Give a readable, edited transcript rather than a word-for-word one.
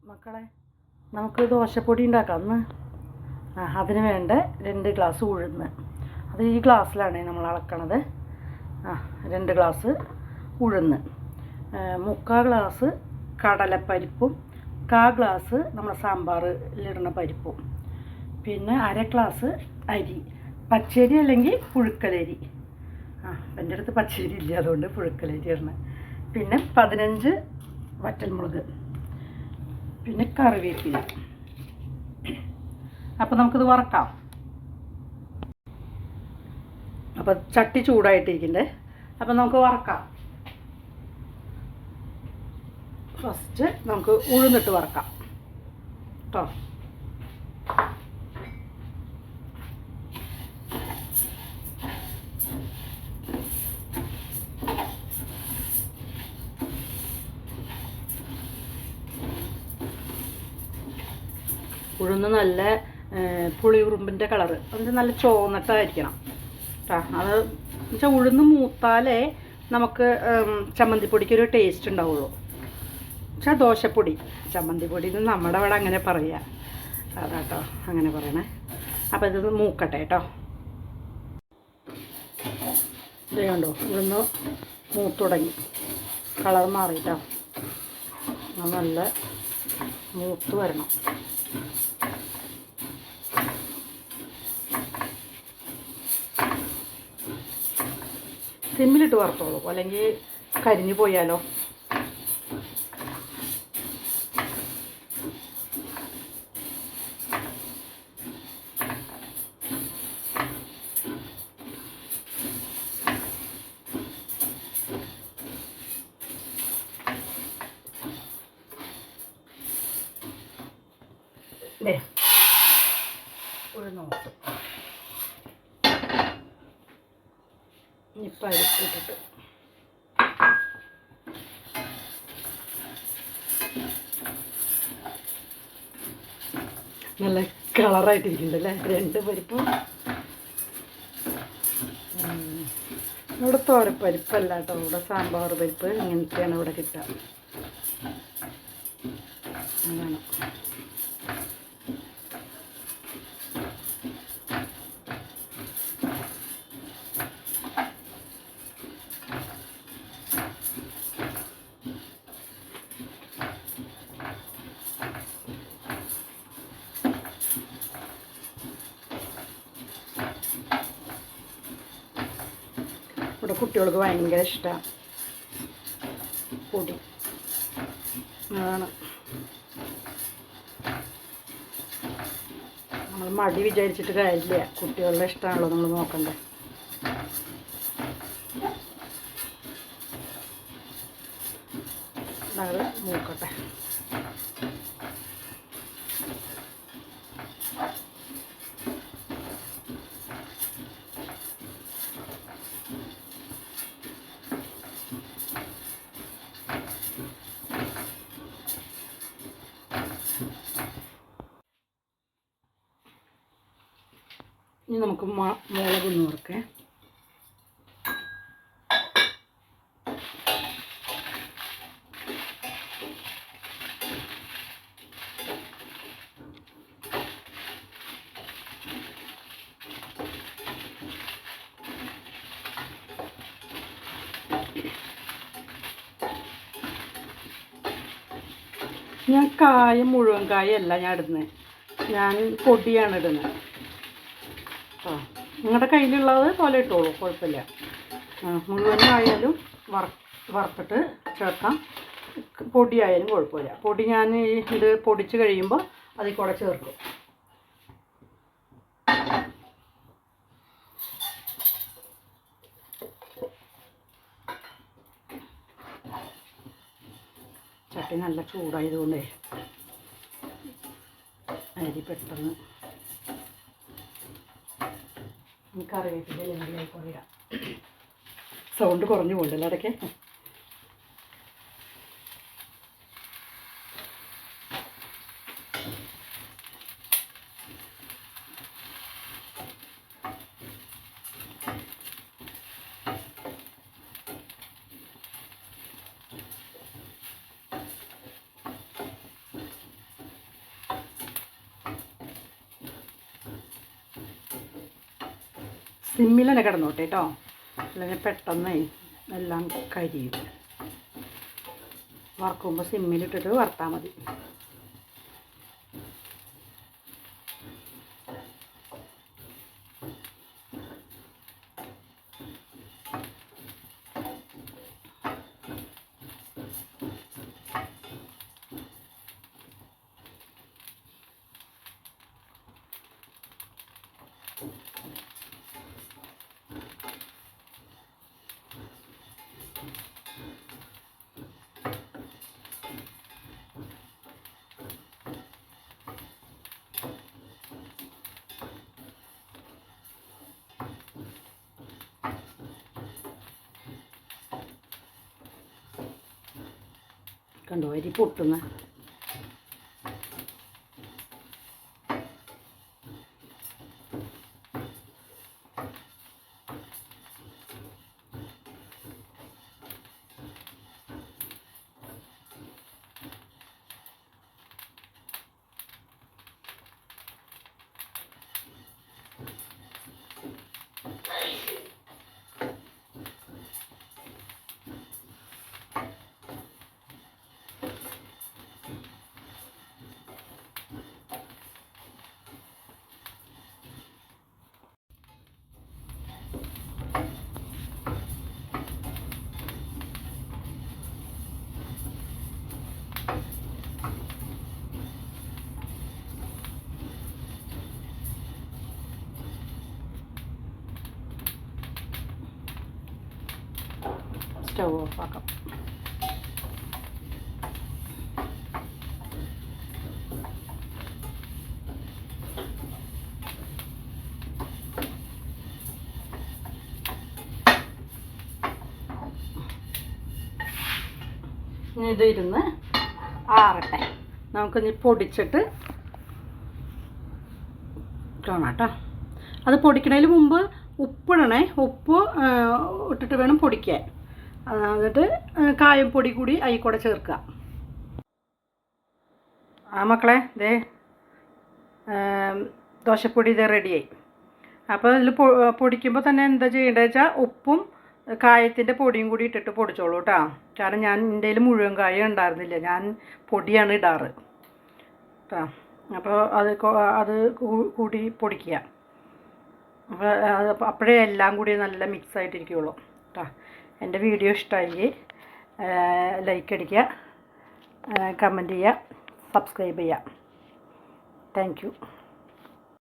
മക്കളെ, നമുക്ക് ദോശപ്പൊടി ഉണ്ടാക്കാം. അതിന് വേണ്ട 2 ഗ്ലാസ് ഉഴുന്ന്. അത് ഈ ഗ്ലാസ്സിലാണ് നമ്മൾ അളക്കണത്. 2 ഗ്ലാസ് ഉഴുന്ന്, 3/4 ഗ്ലാസ് കടലപ്പരിപ്പും 1/4 ഗ്ലാസ് നമ്മുടെ സാമ്പാറിലിടുന്ന പരിപ്പും, പിന്നെ 1/2 ഗ്ലാസ് അരി, പച്ചരി അല്ലെങ്കിൽ പുഴുക്കലരി. എൻ്റെ അടുത്ത് പച്ചരി ഇല്ല, അതുകൊണ്ട് പുഴുക്കലരി ഇടണം. പിന്നെ 15 വറ്റൽമുളക്, പിന്നെ കറിവേപ്പില. അപ്പോൾ നമുക്കിത് വറക്കാം. അപ്പോൾ ചട്ടി ചൂടായിട്ടിരിക്കണ്ടേ, അപ്പോൾ നമുക്ക് വറക്കാം. ഫസ്റ്റ് നമുക്ക് ഉഴുന്നിട്ട് വറക്കാം കേട്ടോ. ഉഴുന്ന് നല്ല പുളിയുറുമ്പിൻ്റെ കളറ്, അത് നല്ല ചുവന്നിട്ടായിരിക്കണം കേട്ടോ. അത് എന്നുവെച്ചാൽ ഉഴുന്ന് മൂത്താലേ നമുക്ക് ചമ്മന്തിപ്പൊടിക്കൊരു ടേസ്റ്റ് ഉണ്ടാവുള്ളൂ. പക്ഷേ ദോശപ്പൊടി, ചമ്മന്തിപ്പൊടി എന്ന് നമ്മുടെ അവിടെ അങ്ങനെ പറയുക, അതാട്ടോ അങ്ങനെ പറയണേ. അപ്പോൾ ഇത് മൂക്കട്ടെ കേട്ടോ. ഇത് കണ്ടോ, ഉഴുന്ന് മൂത്ത് തുടങ്ങി, കളർ മാറിയിട്ടോ. അത് നല്ല മൂത്ത് വരണം. സിമ്മിലിട്ട് വറുത്തോളൂ, അല്ലെങ്കിൽ കരിഞ്ഞു പോയാലോ. ഉഴുന്ന് നോക്കും ഇപ്പം അരിപ്പിട്ടിട്ട് നല്ല കളറായിട്ടിരിക്കുന്നുണ്ടല്ലേ 2 പരിപ്പും. ഇവിടെ തോരപ്പരിപ്പല്ല കേട്ടോ, ഇവിടെ സാമ്പാർ പരിപ്പ്. ഇങ്ങനത്തെയാണ് ഇവിടെ കിട്ടുക. അങ്ങനെ ഇവിടെ കുട്ടികൾക്ക് ഭയങ്കര ഇഷ്ടമാണ് പൊടി, അതാണ് നമ്മൾ മടി വിചാരിച്ചിട്ട് കാര്യമില്ല. കുട്ടികളുടെ ഇഷ്ടമാണല്ലോ നമ്മൾ നോക്കണ്ടേ. അത് മൂക്കട്ടെ. ഇനി നമുക്ക് മുളകൊന്ന് വറുക്കേ. ഞാൻ മുഴുവൻ കായല്ല ഞാൻ ഇടുന്നത്, ഞാൻ പൊടിയാണ് ഇടുന്നത്. നിങ്ങളുടെ കയ്യിലുള്ളത് പോലെ ഇട്ടോളൂ, കുഴപ്പമില്ല. മുഴുവനായാലും വറുത്തിട്ട് ചേർക്കാം, പൊടിയായാലും കുഴപ്പമില്ല. പൊടി ഞാൻ ഇത് പൊടിച്ച് കഴിയുമ്പോൾ അതിൽ കൂടെ ചേർക്കും. ചട്ടി നല്ല ചൂടായതുകൊണ്ടേ അരി പെട്ടെന്ന് കറിവേപ്പില എണ്ണയിലായി കുറയാം. സൗണ്ട് കുറഞ്ഞു പോകണ്ടല്ലോ ഇടയ്ക്ക്. സിമ്മിൽ തന്നെ കിടന്നോട്ടെ കേട്ടോ, അല്ലെങ്കിൽ പെട്ടെന്ന് എല്ലാം കരിയും. വറക്കുമ്പോൾ സിമ്മിലിട്ടിട്ട് വറുത്താൽ മതി. കണ്ടോ അരി പൊട്ടുന്ന. സ്റ്റവ് ഓഫാക്കാം. ഇത് ഇരുന്ന് ആറട്ടെ. നമുക്കിനി പൊടിച്ചിട്ട് കാണാം കേട്ടോ. അത് പൊടിക്കണതിന് മുമ്പ് ഉപ്പിടണേ. ഉപ്പ് ഇട്ടിട്ട് വേണം പൊടിക്കാൻ. എന്നിട്ട് കായപ്പൊടി കൂടി അതിൽ കൂടെ ചേർക്കുക. മക്കളെ ദേ ദോശപ്പൊടി ഇതേ റെഡിയായി. അപ്പോൾ ഇതിൽ പൊടിക്കുമ്പോൾ തന്നെ എന്താ ചെയ്യേണ്ടത് വെച്ചാൽ ഉപ്പും കായത്തിൻ്റെ പൊടിയും കൂടി ഇട്ടിട്ട് പൊടിച്ചോളൂ കേട്ടോ. കാരണം എൻ്റെ കയ്യിൽ മുഴുവൻ കായ ഉണ്ടായിരുന്നില്ല, ഞാൻ പൊടിയാണ് ഇടാറ് കേട്ടോ. അപ്പോൾ അത് കൂടി പൊടിക്കുക. അപ്പോൾ അപ്പോഴേ എല്ലാം കൂടി നല്ല മിക്സ് ആയിട്ടിരിക്കുകയുള്ളൂ കേട്ടോ. എൻ്റെ വീഡിയോ ഇഷ്ടമായി ലൈക്ക് അടിക്കുക, കമൻറ്റ് ചെയ്യുക, സബ്സ്ക്രൈബ് ചെയ്യുക. Thank you.